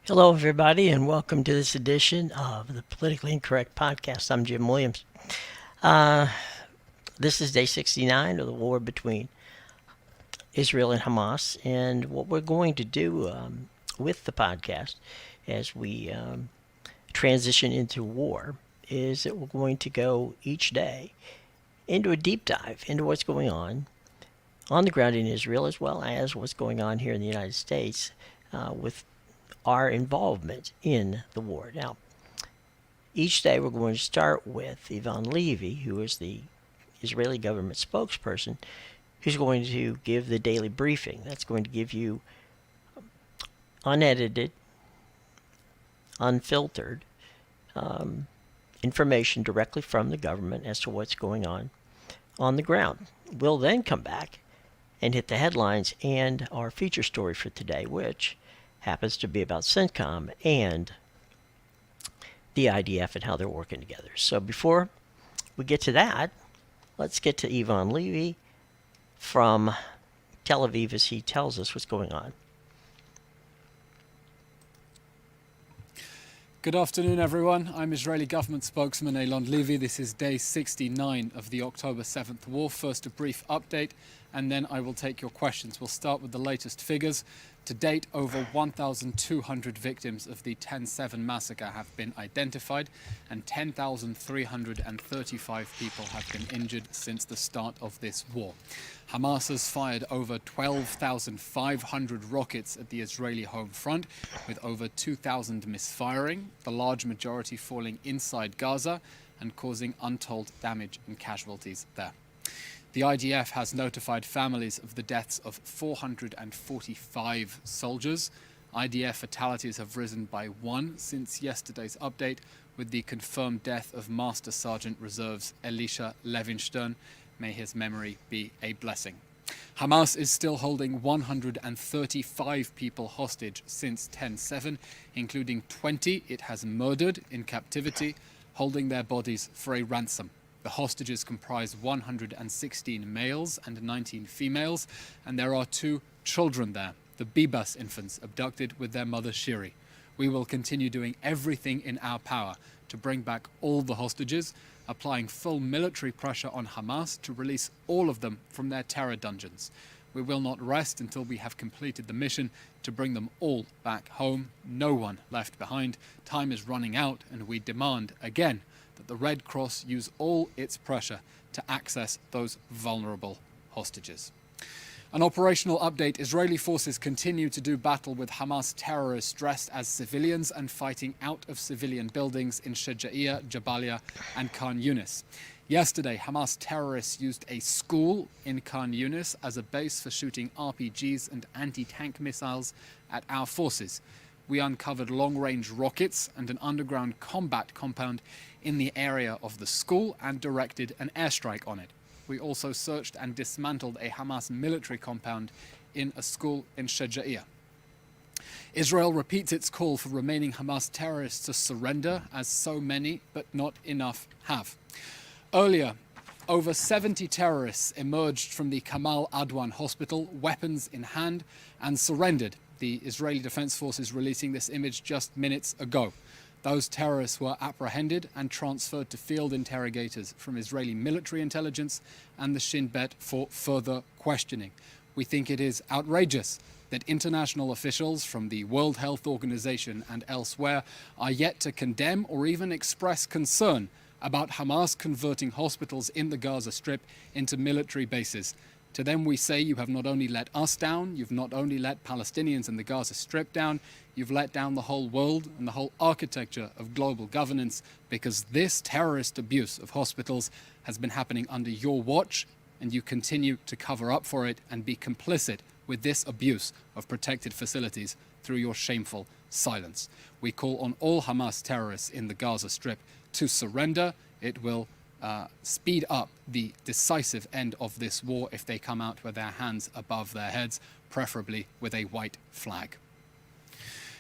Hello, everybody, and welcome to this edition of the Politically Incorrect Podcast. I'm Jim Williams. Uh, this is day 69 of the war between Israel and Hamas, and what we're going to do with the podcast as we transition into war is that we're going to go each day into a deep dive into what's going on the ground in Israel, as well as what's going on here in the United States with our involvement in the war. Now, each day we're going to start with Yvonne Levy, who is the Israeli government spokesperson, who's going to give the daily briefing. That's going to give you unedited, unfiltered information directly from the government as to what's going on the ground. We'll then come back and hit the headlines and our feature story for today, which happens to be about CENTCOM and the IDF and how they're working together. So before we get to that, let's get to Yvonne Levy from Tel Aviv as he tells us what's going on. Good afternoon, everyone. I'm Israeli government spokesman Eylon Levy. This is day 69 of the October 7th war. First, a brief update, and then I will take your questions. We'll start with the latest figures. To date, over 1,200 victims of the 10/7 massacre have been identified, and 10,335 people have been injured since the start of this war. Hamas has fired over 12,500 rockets at the Israeli home front, with over 2,000 misfiring, the large majority falling inside Gaza and causing untold damage and casualties there. The IDF has notified families of the deaths of 445 soldiers. IDF fatalities have risen by 1 since yesterday's update, with the confirmed death of Master Sergeant Reserves Elisha Levinstern. May his memory be a blessing. Hamas is still holding 135 people hostage since 10/7, including 20 it has murdered in captivity, holding their bodies for a ransom. The hostages comprise 116 males and 19 females, and there are 2 children there, the Bibas infants abducted with their mother Shiri. We will continue doing everything in our power to bring back all the hostages, applying full military pressure on Hamas to release all of them from their terror dungeons. We will not rest until we have completed the mission to bring them all back home, no one left behind. Time is running out, and we demand again that the Red Cross use all its pressure to access those vulnerable hostages. An operational update: Israeli forces continue to do battle with Hamas terrorists dressed as civilians and fighting out of civilian buildings in Shejaiya, Jabalia and Khan Yunis. Yesterday, Hamas terrorists used a school in Khan Yunis as a base for shooting RPGs and anti-tank missiles at our forces. We uncovered long-range rockets and an underground combat compound in the area of the school and directed an airstrike on it. We also searched and dismantled a Hamas military compound in a school in Shejaiya. Israel repeats its call for remaining Hamas terrorists to surrender, as so many, but not enough, have. Earlier, over 70 terrorists emerged from the Kamal Adwan hospital, weapons in hand, and surrendered. The Israeli Defense Forces releasing this image just minutes ago. Those terrorists were apprehended and transferred to field interrogators from Israeli military intelligence and the Shin Bet for further questioning. We think it is outrageous that international officials from the World Health Organization and elsewhere are yet to condemn or even express concern about Hamas converting hospitals in the Gaza Strip into military bases. To them we say, you have not only let us down, you've not only let Palestinians in the Gaza Strip down, you've let down the whole world and the whole architecture of global governance, because this terrorist abuse of hospitals has been happening under your watch, and you continue to cover up for it and be complicit with this abuse of protected facilities through your shameful silence. We call on all Hamas terrorists in the Gaza Strip to surrender. It will speed up the decisive end of this war if they come out with their hands above their heads, preferably with a white flag.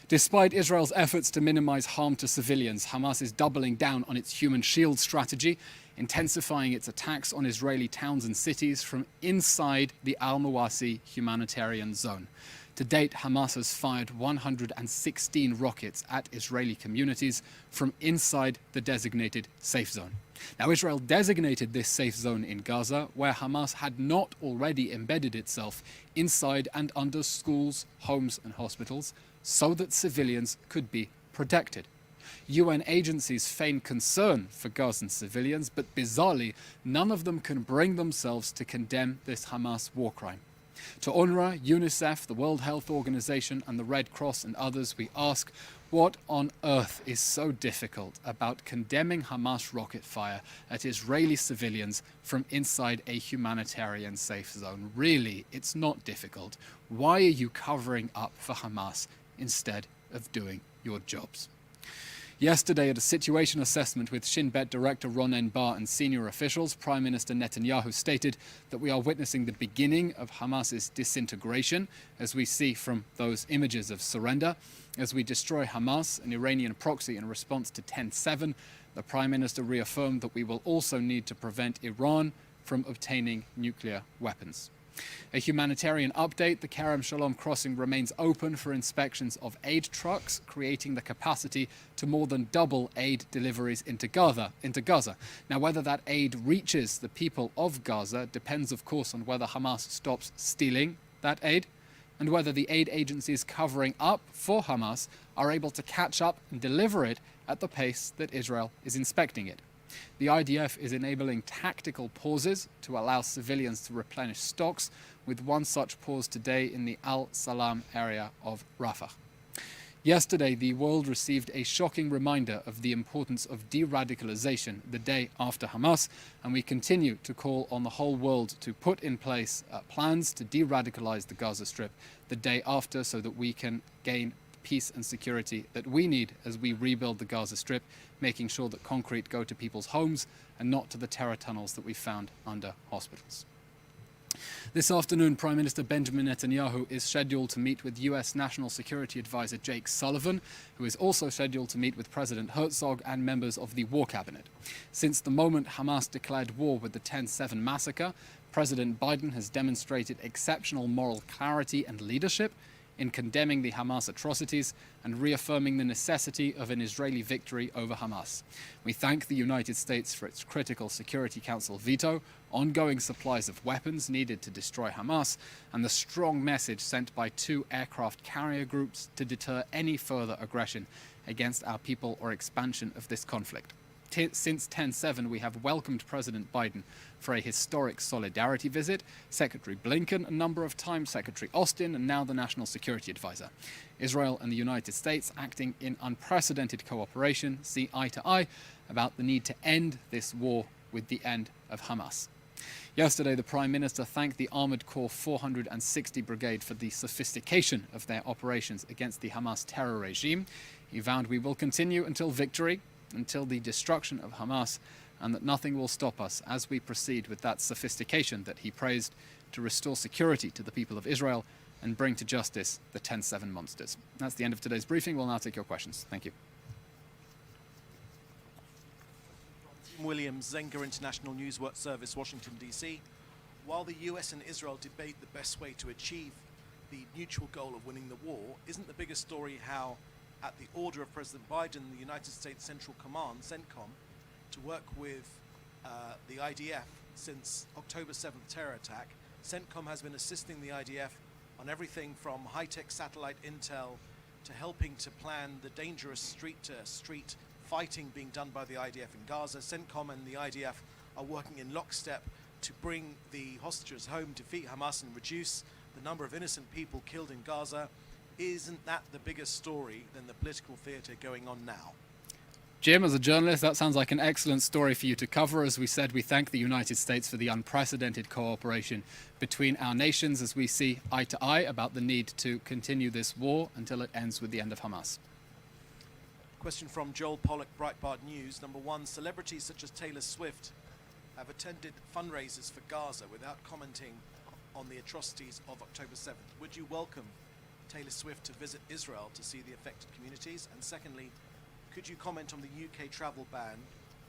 Despite Israel's efforts to minimize harm to civilians, Hamas is doubling down on its human shield strategy, intensifying its attacks on Israeli towns and cities from inside the Al-Mawasi humanitarian zone. To date, Hamas has fired 116 rockets at Israeli communities from inside the designated safe zone. Now, Israel designated this safe zone in Gaza, where Hamas had not already embedded itself inside and under schools, homes and hospitals, so that civilians could be protected. UN agencies feign concern for Gazan civilians, but bizarrely, none of them can bring themselves to condemn this Hamas war crime. To UNRWA, UNICEF, the World Health Organization and the Red Cross and others, we ask, what on earth is so difficult about condemning Hamas rocket fire at Israeli civilians from inside a humanitarian safe zone? Really, it's not difficult. Why are you covering up for Hamas instead of doing your jobs? Yesterday, at a situation assessment with Shin Bet director Ronen Bar and senior officials, Prime Minister Netanyahu stated that we are witnessing the beginning of Hamas's disintegration, as we see from those images of surrender. As we destroy Hamas, an Iranian proxy, in response to 10/7, the Prime Minister reaffirmed that we will also need to prevent Iran from obtaining nuclear weapons. A humanitarian update, the Kerem Shalom crossing remains open for inspections of aid trucks, creating the capacity to more than double aid deliveries into Gaza. Now, whether that aid reaches the people of Gaza depends, of course, on whether Hamas stops stealing that aid and whether the aid agencies covering up for Hamas are able to catch up and deliver it at the pace that Israel is inspecting it. The IDF is enabling tactical pauses to allow civilians to replenish stocks, with one such pause today in the Al-Salam area of Rafah. Yesterday, the world received a shocking reminder of the importance of de-radicalization the day after Hamas, and we continue to call on the whole world to put in place plans to de-radicalize the Gaza Strip the day after, so that we can gain peace and security that we need as we rebuild the Gaza Strip, making sure that concrete go to people's homes and not to the terror tunnels that we found under hospitals. This afternoon, Prime Minister Benjamin Netanyahu is scheduled to meet with US National Security Advisor Jake Sullivan, who is also scheduled to meet with President Herzog and members of the War Cabinet. Since the moment Hamas declared war with the 10/7 massacre, President Biden has demonstrated exceptional moral clarity and leadership in condemning the Hamas atrocities and reaffirming the necessity of an Israeli victory over Hamas. We thank the United States for its critical Security Council veto, ongoing supplies of weapons needed to destroy Hamas, and the strong message sent by 2 aircraft carrier groups to deter any further aggression against our people or expansion of this conflict. Since 10/7, we have welcomed President Biden for a historic solidarity visit, Secretary Blinken a number of times, Secretary Austin, and now the National Security Advisor. Israel and the United States, acting in unprecedented cooperation, see eye to eye about the need to end this war with the end of Hamas. Yesterday, the Prime Minister thanked the Armored Corps 460 Brigade for the sophistication of their operations against the Hamas terror regime. He vowed we will continue until victory, until the destruction of Hamas, and that nothing will stop us as we proceed with that sophistication that he praised to restore security to the people of Israel and bring to justice the 10/7 monsters. That's the end of today's briefing. We'll now take your questions. Thank you. Williams, Zenger International News Service, Washington, D.C. While the US and Israel debate the best way to achieve the mutual goal of winning the war, isn't the biggest story how, at the order of President Biden, the United States Central Command, CENTCOM, to work with the IDF since October 7th terror attack, CENTCOM has been assisting the IDF on everything from high-tech satellite intel to helping to plan the dangerous street-to-street fighting being done by the IDF in Gaza. CENTCOM and the IDF are working in lockstep to bring the hostages home, defeat Hamas and reduce the number of innocent people killed in Gaza. Isn't that the bigger story than the political theatre going on now? Jim, as a journalist, that sounds like an excellent story for you to cover. As we said, we thank the United States for the unprecedented cooperation between our nations as we see eye to eye about the need to continue this war until it ends with the end of Hamas. Question from Joel Pollack, Breitbart News. Number one, celebrities such as Taylor Swift have attended fundraisers for Gaza without commenting on the atrocities of October 7th. Would you welcome Taylor Swift to visit Israel to see the affected communities? And secondly, could you comment on the UK travel ban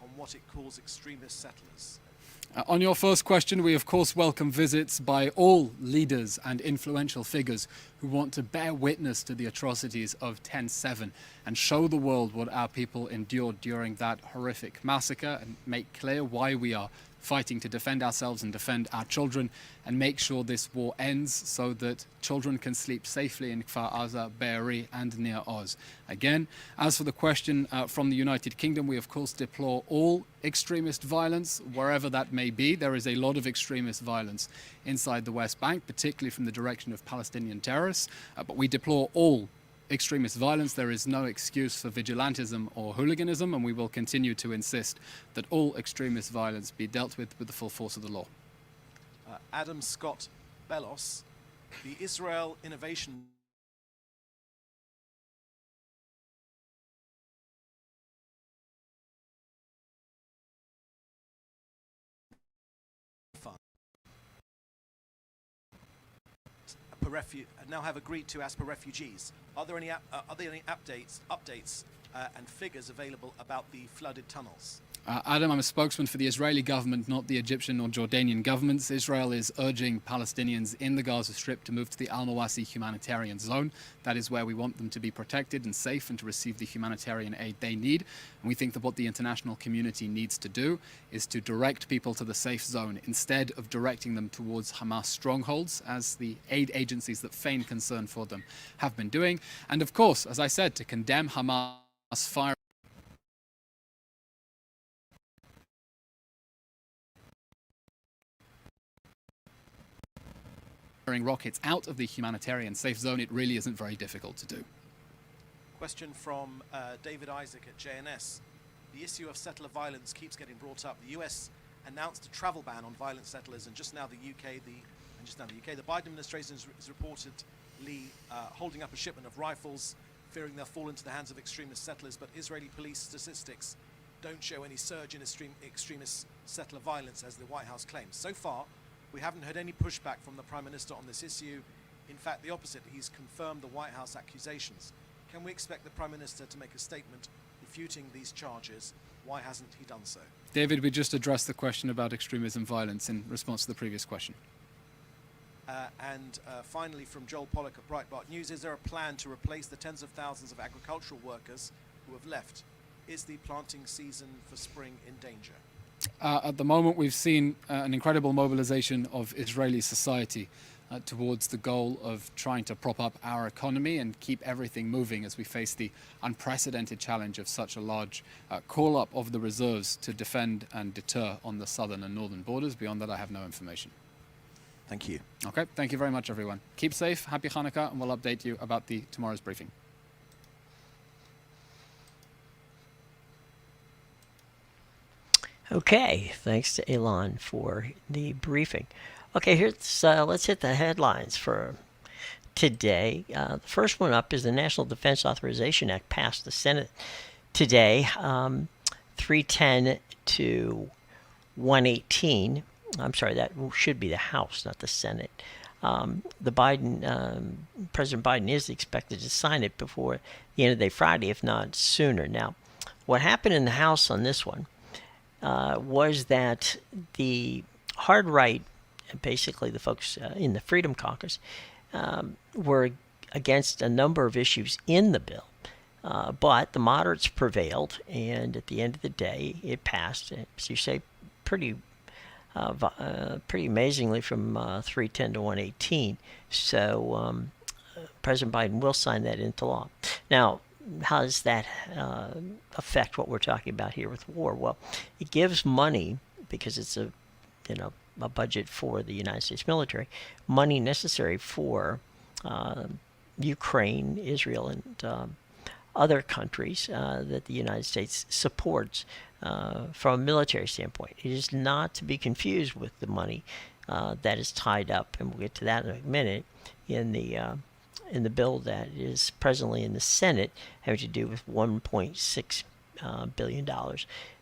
on what it calls extremist settlers? On your first question, we of course welcome visits by all leaders and influential figures who want to bear witness to the atrocities of 10/7 and show the world what our people endured during that horrific massacre and make clear why we are fighting to defend ourselves and defend our children and make sure this war ends so that children can sleep safely in Kfar Aza, Be'eri and near Oz. Again, as for the question from the United Kingdom, we of course deplore all extremist violence, wherever that may be. There is a lot of extremist violence inside the West Bank, particularly from the direction of Palestinian terrorists, but we deplore all extremist violence. There is no excuse for vigilantism or hooliganism, and we will continue to insist that all extremist violence be dealt with the full force of the law. Adam Scott Bellos, the Israel Innovation Fund now have agreed to ask for refugees. Are there any updates and figures available about the flooded tunnels? Adam, I'm a spokesman for the Israeli government, not the Egyptian or Jordanian governments. Israel is urging Palestinians in the Gaza Strip to move to the Al-Mawasi humanitarian zone. That is where we want them to be protected and safe and to receive the humanitarian aid they need. And we think that what the international community needs to do is to direct people to the safe zone instead of directing them towards Hamas strongholds, as the aid agencies that feign concern for them have been doing. And of course, as I said, to condemn Hamas firing rockets out of the humanitarian safe zone. It really isn't very difficult to do. Question from David Isaac at JNS. The issue of settler violence keeps getting brought up. The US announced a travel ban on violent settlers, and just now the UK, the Biden administration is reportedly holding up a shipment of rifles, fearing they'll fall into the hands of extremist settlers. But Israeli police statistics don't show any surge in extremist settler violence, as the White House claims. So far, we haven't heard any pushback from the Prime Minister on this issue. In fact, the opposite. He's confirmed the White House accusations. Can we expect the Prime Minister to make a statement refuting these charges? Why hasn't he done so? David, we just addressed the question about extremism violence in response to the previous question. And finally, from Joel Pollack at Breitbart News, is there a plan to replace the tens of thousands of agricultural workers who have left? Is the planting season for spring in danger? At the moment, we've seen an incredible mobilization of Israeli society towards the goal of trying to prop up our economy and keep everything moving as we face the unprecedented challenge of such a large call-up of the reserves to defend and deter on the southern and northern borders. Beyond that, I have no information. Thank you. Okay, thank you very much, everyone. Keep safe, happy Hanukkah, and we'll update you about tomorrow's briefing. Okay, thanks to Elon for the briefing. Okay, let's hit the headlines for today. The first one up is the National Defense Authorization Act passed the Senate today, 310 to 118. I'm sorry, that should be the House, not the Senate. President Biden is expected to sign it before the end of the day Friday, if not sooner. Now, what happened in the House on this one was that the hard right, basically the folks in the Freedom Caucus, were against a number of issues in the bill. But the moderates prevailed, and at the end of the day, it passed, as you say, pretty amazingly from 310 to 118. So President Biden will sign that into law. Now, how does that affect what we're talking about here with war? Well, it gives money, because it's a budget for the United States military, money necessary for Ukraine, Israel, and other countries that the United States supports from a military standpoint. It is not to be confused with the money that is tied up, and we'll get to that in a minute, in the bill that is presently in the Senate, having to do with $1.6 billion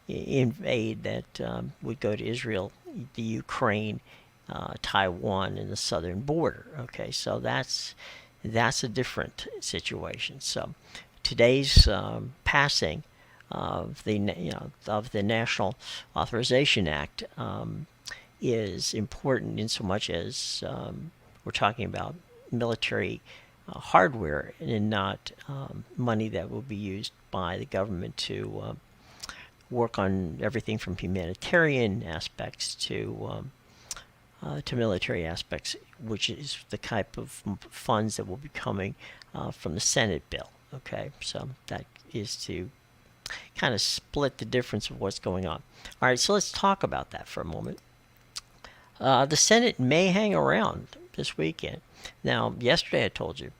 in aid that would go to Israel, the Ukraine, Taiwan, and the southern border. Okay, so that's a different situation. So today's passing of the of the National Authorization Act is important in so much as we're talking about military hardware and not money that will be used by the government to work on everything from humanitarian aspects to military aspects, which is the type of funds that will be coming from the Senate bill. Okay, so that is to kind of split the difference of what's going on. All right, so let's talk about that for a moment. The Senate may hang around this weekend. Now, yesterday I told you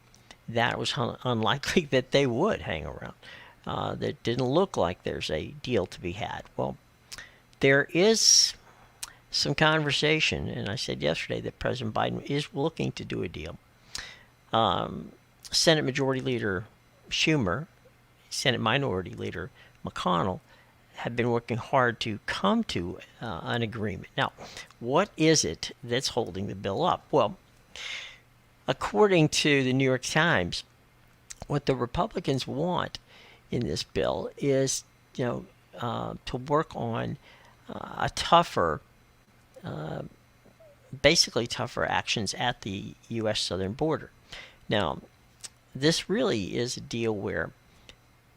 that it was unlikely that they would hang around. That didn't look like there's a deal to be had. Well, there is some conversation, and I said yesterday that President Biden is looking to do a deal. Senate Majority Leader Schumer, Senate Minority Leader McConnell have been working hard to come to an agreement. Now, what is it that's holding the bill up? Well, according to the New York Times, what the Republicans want in this bill is, to work on a tougher, basically tougher actions at the U.S. southern border. Now, this really is a deal where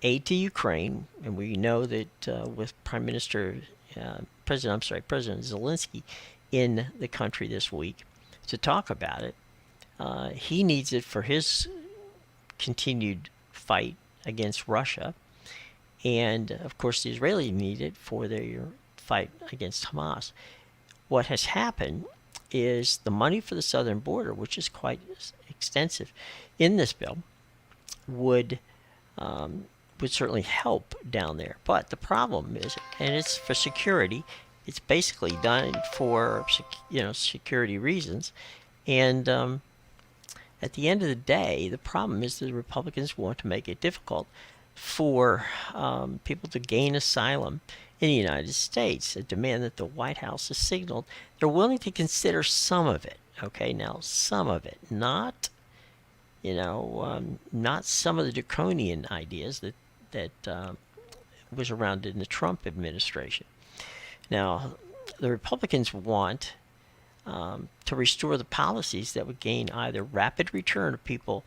aid to Ukraine, and we know that with President Zelensky in the country this week to talk about it, he needs it for his continued fight against Russia, and of course the Israelis need it for their fight against Hamas. What has happened is the money for the southern border, which is quite extensive in this bill, would certainly help down there. But the problem is, and it's for security, it's basically done for security reasons, and at the end of the day, the problem is the Republicans want to make it difficult for people to gain asylum in the United States, a demand that the White House has signaled they're willing to consider some of it. Okay, now some of it, not not some of the draconian ideas that was around in the Trump administration. Now, the Republicans want to restore the policies that would gain either rapid return of people,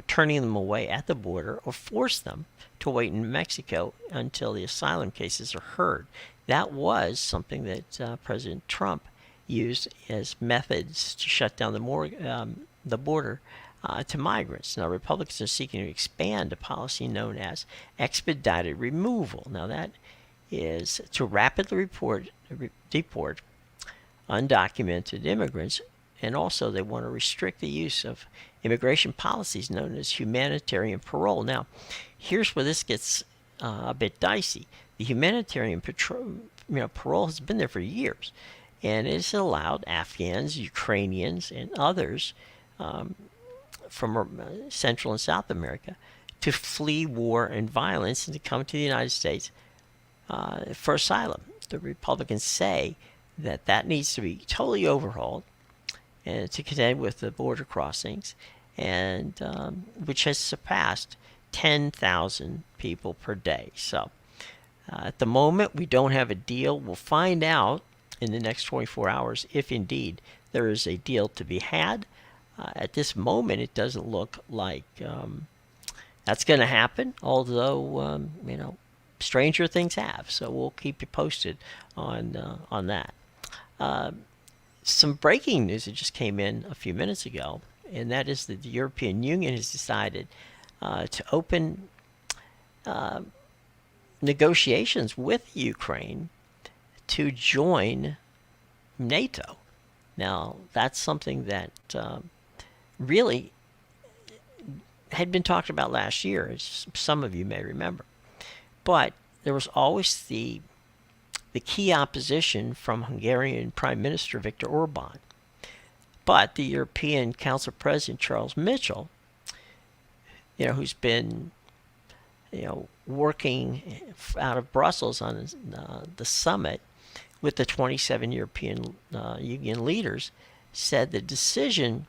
turning them away at the border, or force them to wait in Mexico until the asylum cases are heard. That was something that President Trump used as methods to shut down the border to migrants. Now, Republicans are seeking to expand a policy known as expedited removal. Now, that is to rapidly deport undocumented immigrants, and also they want to restrict the use of immigration policies known as humanitarian parole. Now, here's where this gets a bit dicey. The humanitarian parole has been there for years, and it's allowed Afghans, Ukrainians, and others from Central and South America to flee war and violence and to come to the United States for asylum. The Republicans say that needs to be totally overhauled and to contend with the border crossings, and which has surpassed 10,000 people per day. So at the moment, we don't have a deal. We'll find out in the next 24 hours if indeed there is a deal to be had. At this moment, it doesn't look like that's going to happen, although, stranger things have. So we'll keep you posted on that. Some breaking news that just came in a few minutes ago, and that is that the European Union has decided to open negotiations with Ukraine to join NATO. Now, that's something that really had been talked about last year, as some of you may remember. But there was always the key opposition from Hungarian Prime Minister Viktor Orban. But the European Council President Charles Michel, who's been, working out of Brussels on the summit with the 27 European Union leaders, said the decision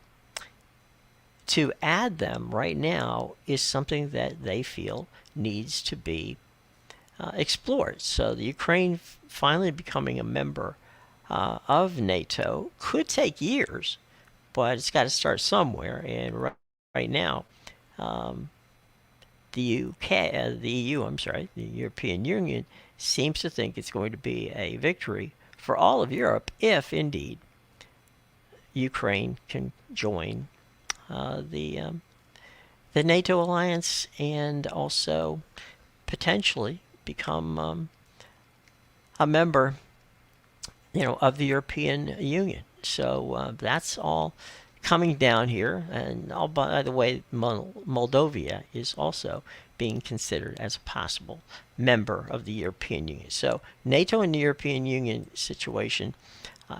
to add them right now is something that they feel needs to be explored. So the Ukraine finally becoming a member of NATO could take years, but it's got to start somewhere. And right now, the the European Union seems to think it's going to be a victory for all of Europe if indeed Ukraine can join the NATO alliance and also potentially become a member, of the European Union. So that's all coming down here. And by the way, Moldova is also being considered as a possible member of the European Union. So NATO and the European Union situation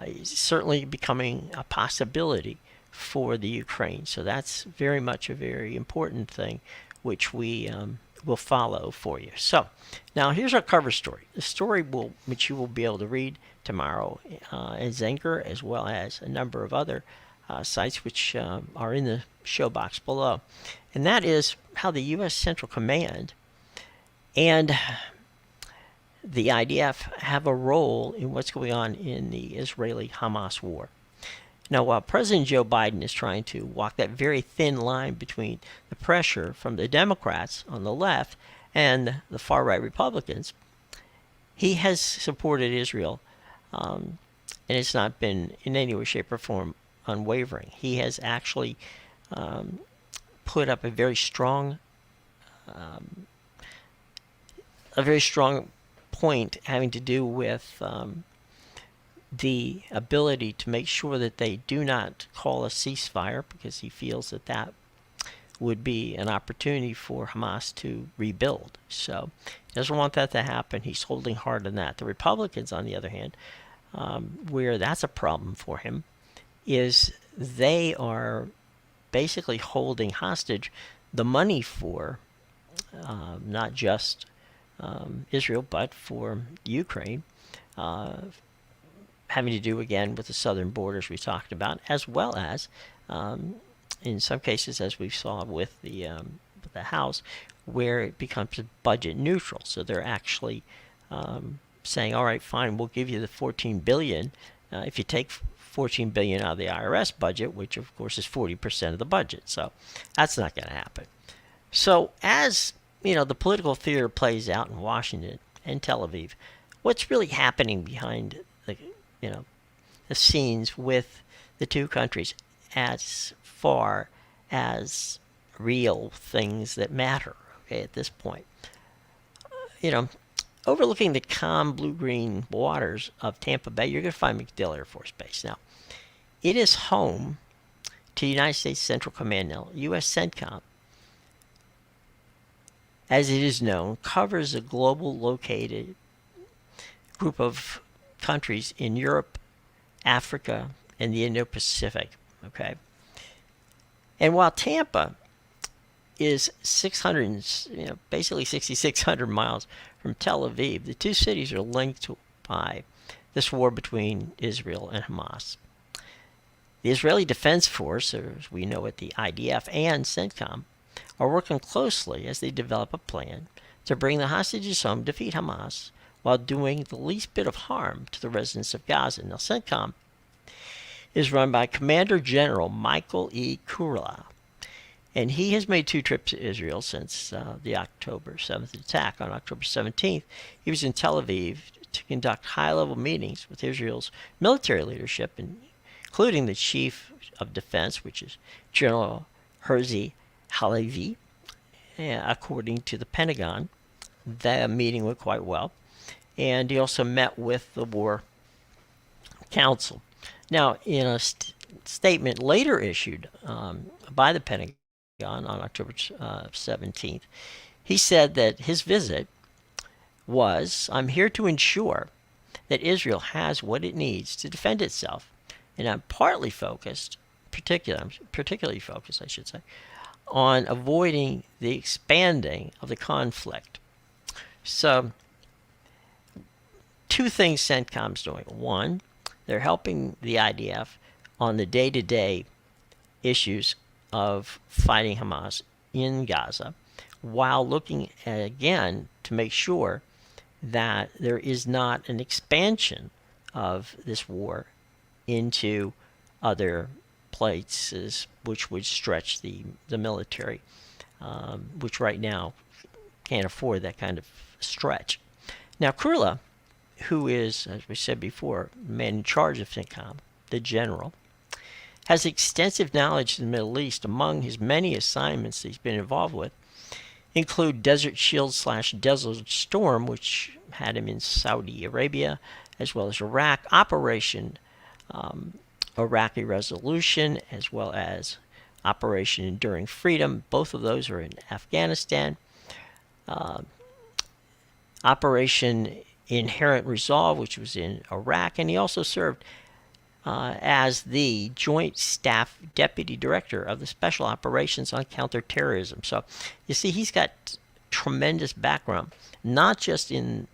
is certainly becoming a possibility for the Ukraine. So that's very much a very important thing, which we will follow for you. So now here's our cover story. The story which you will be able to read tomorrow in Zenger, as well as a number of other sites which are in the show box below. And that is how the U.S. Central Command and the IDF have a role in what's going on in the Israeli-Hamas war. Now, while President Joe Biden is trying to walk that very thin line between the pressure from the Democrats on the left and the far-right Republicans, he has supported Israel, and it's not been in any way, shape, or form unwavering. He has actually put up a very strong point having to do with the ability to make sure that they do not call a ceasefire, because he feels that that would be an opportunity for Hamas to rebuild. So he doesn't want that to happen. He's holding hard on that. The Republicans, on the other hand, where that's a problem for him, is they are basically holding hostage the money for not just Israel, but for Ukraine, having to do again with the southern borders we talked about, as well as in some cases, as we saw with the House, where it becomes budget neutral. So they're actually saying, all right, fine, we'll give you the $14 billion if you take $14 billion out of the IRS budget, which of course is 40% of the budget. So that's not going to happen. So as the political theater plays out in Washington and Tel Aviv, what's really happening behind the scenes with the two countries as far as real things that matter, okay, at this point. Overlooking the calm blue-green waters of Tampa Bay, you're going to find MacDill Air Force Base. Now, it is home to United States Central Command. Now, U.S. CENTCOM, as it is known, covers a global located group of countries in Europe, Africa, and the Indo-Pacific. Okay, and while Tampa is 600, basically 6,600 miles from Tel Aviv, the two cities are linked by this war between Israel and Hamas. The Israeli Defense Force, or as we know it, the IDF, and CENTCOM are working closely as they develop a plan to bring the hostages home, defeat Hamas, while doing the least bit of harm to the residents of Gaza. Now, CENTCOM is run by Commander General Michael E. Kurla, and he has made 2 trips to Israel since the October 7th attack. On October 17th, he was in Tel Aviv to conduct high-level meetings with Israel's military leadership, including the Chief of Defense, which is General Herzi Halevi. According to the Pentagon, the meeting went quite well. And he also met with the War Council. Now, in a statement later issued by the Pentagon on October 17th, he said that his visit was, I'm here to ensure that Israel has what it needs to defend itself. And I'm particularly focused, I should say, on avoiding the expanding of the conflict. So, 2 things CENTCOM's doing. 1, they're helping the IDF on the day-to-day issues of fighting Hamas in Gaza, while looking again to make sure that there is not an expansion of this war into other places which would stretch the military, which right now can't afford that kind of stretch. Now, Krula, who is, as we said before, the man in charge of CENTCOM, the general, has extensive knowledge of the Middle East. Among his many assignments that he's been involved with include Desert Shield / Desert Storm, which had him in Saudi Arabia, as well as Iraq, Operation Iraqi Resolution, as well as Operation Enduring Freedom. Both of those are in Afghanistan. Operation Inherent Resolve, which was in Iraq, and he also served as the Joint Staff Deputy Director of the Special Operations on Counterterrorism. So you see, he's got tremendous background, not just in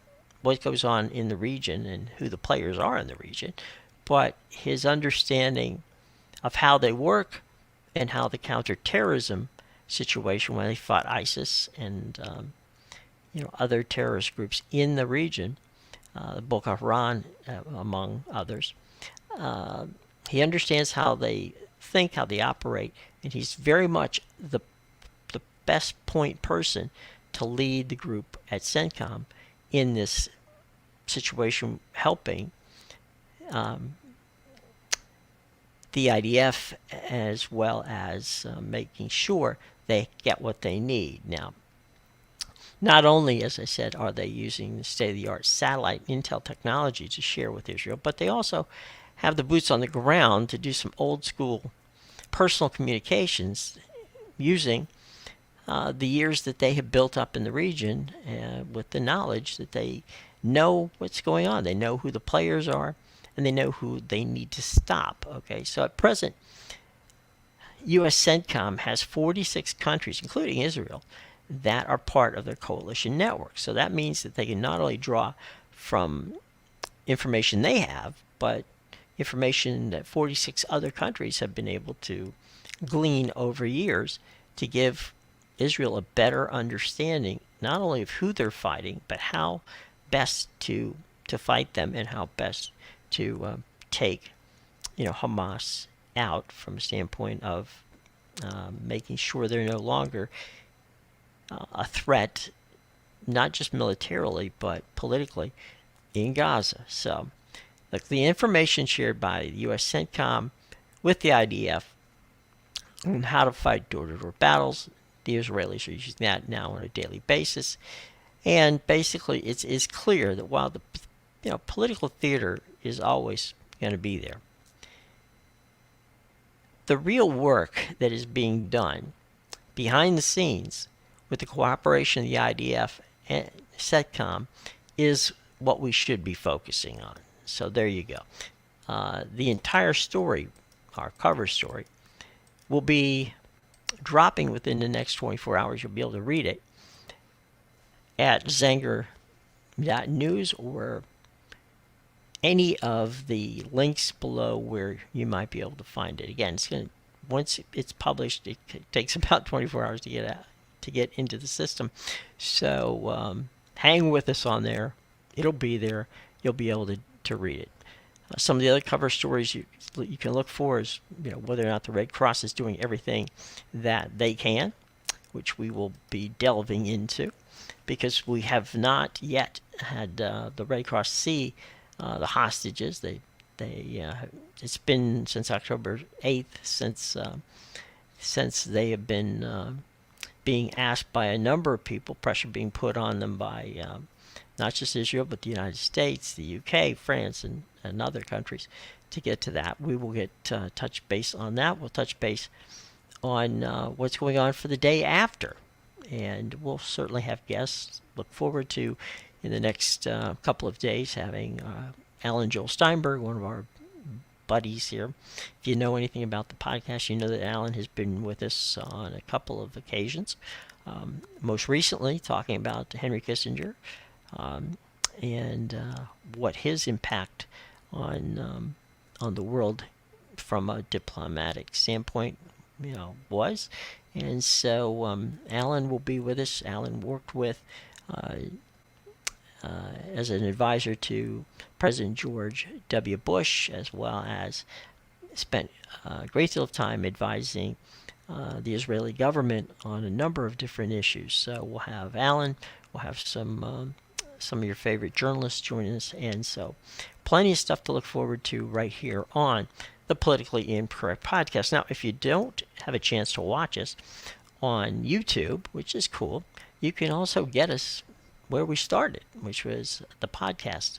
what goes on in the region and who the players are in the region, but his understanding of how they work and how the counterterrorism situation, when they fought ISIS and other terrorist groups in the region, Boko Haram among others. He understands how they think, how they operate, and he's very much the best point person to lead the group at CENTCOM in this situation, helping the IDF as well as making sure they get what they need. Now, not only, as I said, are they using the state-of-the-art satellite intel technology to share with Israel, but they also have the boots on the ground to do some old-school personal communications using the years that they have built up in the region with the knowledge that they know what's going on. They know who the players are, and they know who they need to stop. Okay, so at present, U.S. CENTCOM has 46 countries, including Israel, that are part of their coalition network. So that means that they can not only draw from information they have, but information that 46 other countries have been able to glean over years to give Israel a better understanding not only of who they're fighting, but how best to fight them and how best to take Hamas out from a standpoint of making sure they're no longer a threat, not just militarily but politically, in Gaza. So, look, the information shared by the U.S. CENTCOM with the IDF on how to fight door-to-door battles, the Israelis are using that now on a daily basis, and basically it's clear that while the political theater is always going to be there, the real work that is being done behind the scenes with the cooperation of the IDF and CENTCOM is what we should be focusing on. So there you go. The entire story, our cover story, will be dropping within the next 24 hours. You'll be able to read it at Zenger.news or any of the links below where you might be able to find it. Again, once it's published, it takes about 24 hours to get into the system. So hang with us on there. It'll be there. You'll be able to read it. Some of the other cover stories you can look for is whether or not the Red Cross is doing everything that they can, which we will be delving into, because we have not yet had the Red Cross see the hostages. It's been since October 8th since they have been being asked by a number of people, pressure being put on them by not just Israel, but the United States, the UK, France, and other countries to get to that. We will get touch base on that. We'll touch base on what's going on for the day after. And we'll certainly have guests. Look forward to, in the next couple of days, having Alan Joel Steinberg, one of our buddies here. If you know anything about the podcast, you know that Alan has been with us on a couple of occasions. Most recently, talking about Henry Kissinger and what his impact on the world from a diplomatic standpoint, was. And so Alan will be with us. Alan worked with as an advisor to President George W. Bush, as well as spent a great deal of time advising the Israeli government on a number of different issues. So we'll have Alan, we'll have some of your favorite journalists joining us, and so plenty of stuff to look forward to right here on the Politically Incorrect podcast. Now, if you don't have a chance to watch us on YouTube, which is cool, you can also get us where we started, which was the podcast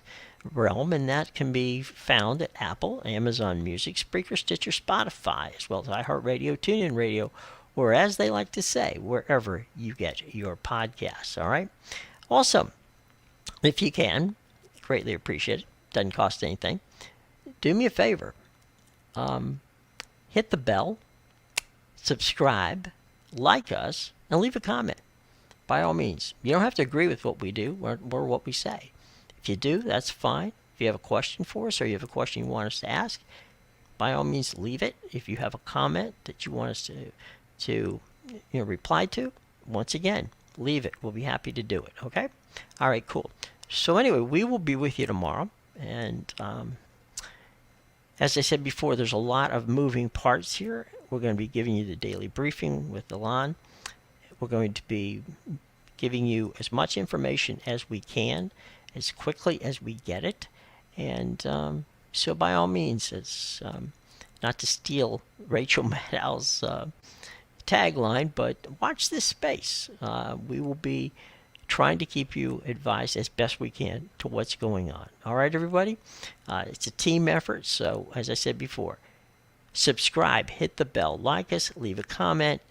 realm, and that can be found at Apple, Amazon Music, Spreaker, Stitcher, Spotify, as well as iHeartRadio, TuneIn Radio, or as they like to say, wherever you get your podcasts, all right? Also, if you can, greatly appreciate it, doesn't cost anything, do me a favor, hit the bell, subscribe, like us, and leave a comment. By all means, you don't have to agree with what we do or what we say. If you do, that's fine. If you have a question for us or you have a question you want us to ask, by all means, leave it. If you have a comment that you want us to reply to, once again, leave it. We'll be happy to do it, okay? All right, cool. So anyway, we will be with you tomorrow. And as I said before, there's a lot of moving parts here. We're going to be giving you the daily briefing with Alon. We're going to be giving you as much information as we can, as quickly as we get it. And so by all means, it's not to steal Rachel Maddow's tagline, but watch this space. We will be trying to keep you advised as best we can to what's going on. All right, everybody? It's a team effort, so as I said before, subscribe, hit the bell, like us, leave a comment.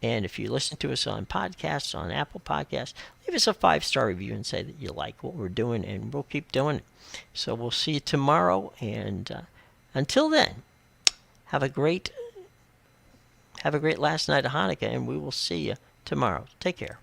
And if you listen to us on podcasts, on Apple Podcasts, leave us a 5-star review and say that you like what we're doing, and we'll keep doing it. So we'll see you tomorrow, and until then, have a great last night of Hanukkah, and we will see you tomorrow. Take care.